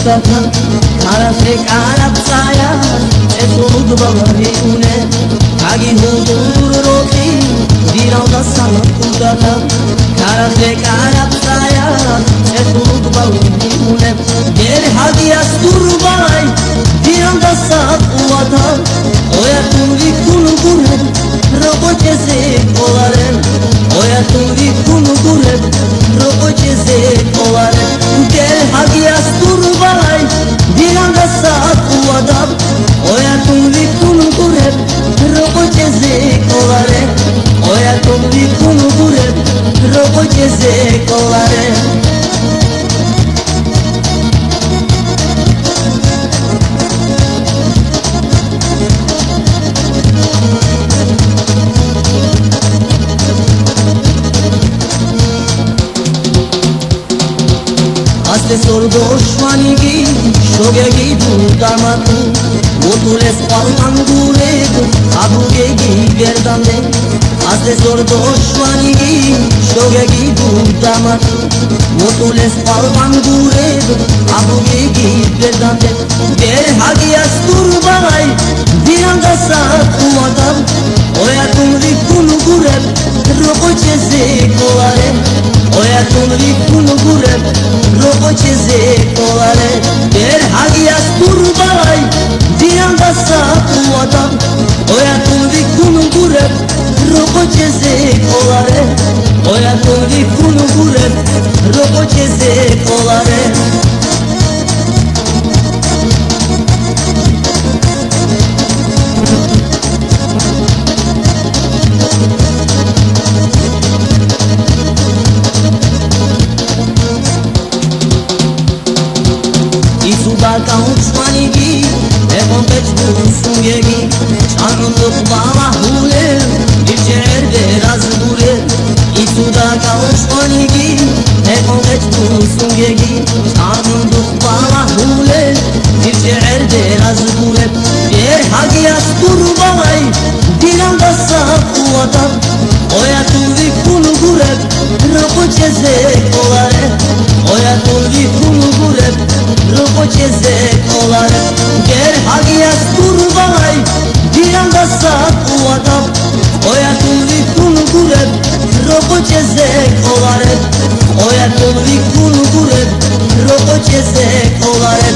kutata karase karapsaya esolud bavarine agi hudur roti dirauda sana kutata karase karapsaya esolud bavarine ger hadias turbai dirauda sakuata oya tuli kulugure robochese kolare oya tuli kulugure robochese kolare gel hadias turbai dirauda sakuata oya tuli kulugure robochese kolare oya tuli kulugure robochese kolare Aste sordo shwanigi shogegi budamatu Motules palmanguregu abugegi verdande Aste sordo shwanigi shogegi budamatu Motules palmanguregu abugegi verdande Der hagias turbai diranda sakuadam Oya tumri kulugureb robocheze kolare Oya tumri kulugureb robocheze kolare Der hagias turbai diranda sakuadam Oya tumri kulugureb robocheze kolare Oya tumri kulugureb robocheze kolare Isuda uçmanigi Ekonteç bulsungegi Çanlık bana huler İçerde razguler Isuda uçmanigi Ekonteç bulsungegi Çanlık bana huler İçerde razguler Yer hagiyas turbay Diranda sakuatam Oya tuvi kulugureb Robocheze kolare Oya tuvi kulugureb robocheze kolare Ger hagias turbay diranda sakuatam Oya tuvi kulugureb robocheze kolare Oya tuvi kulugureb robocheze kolare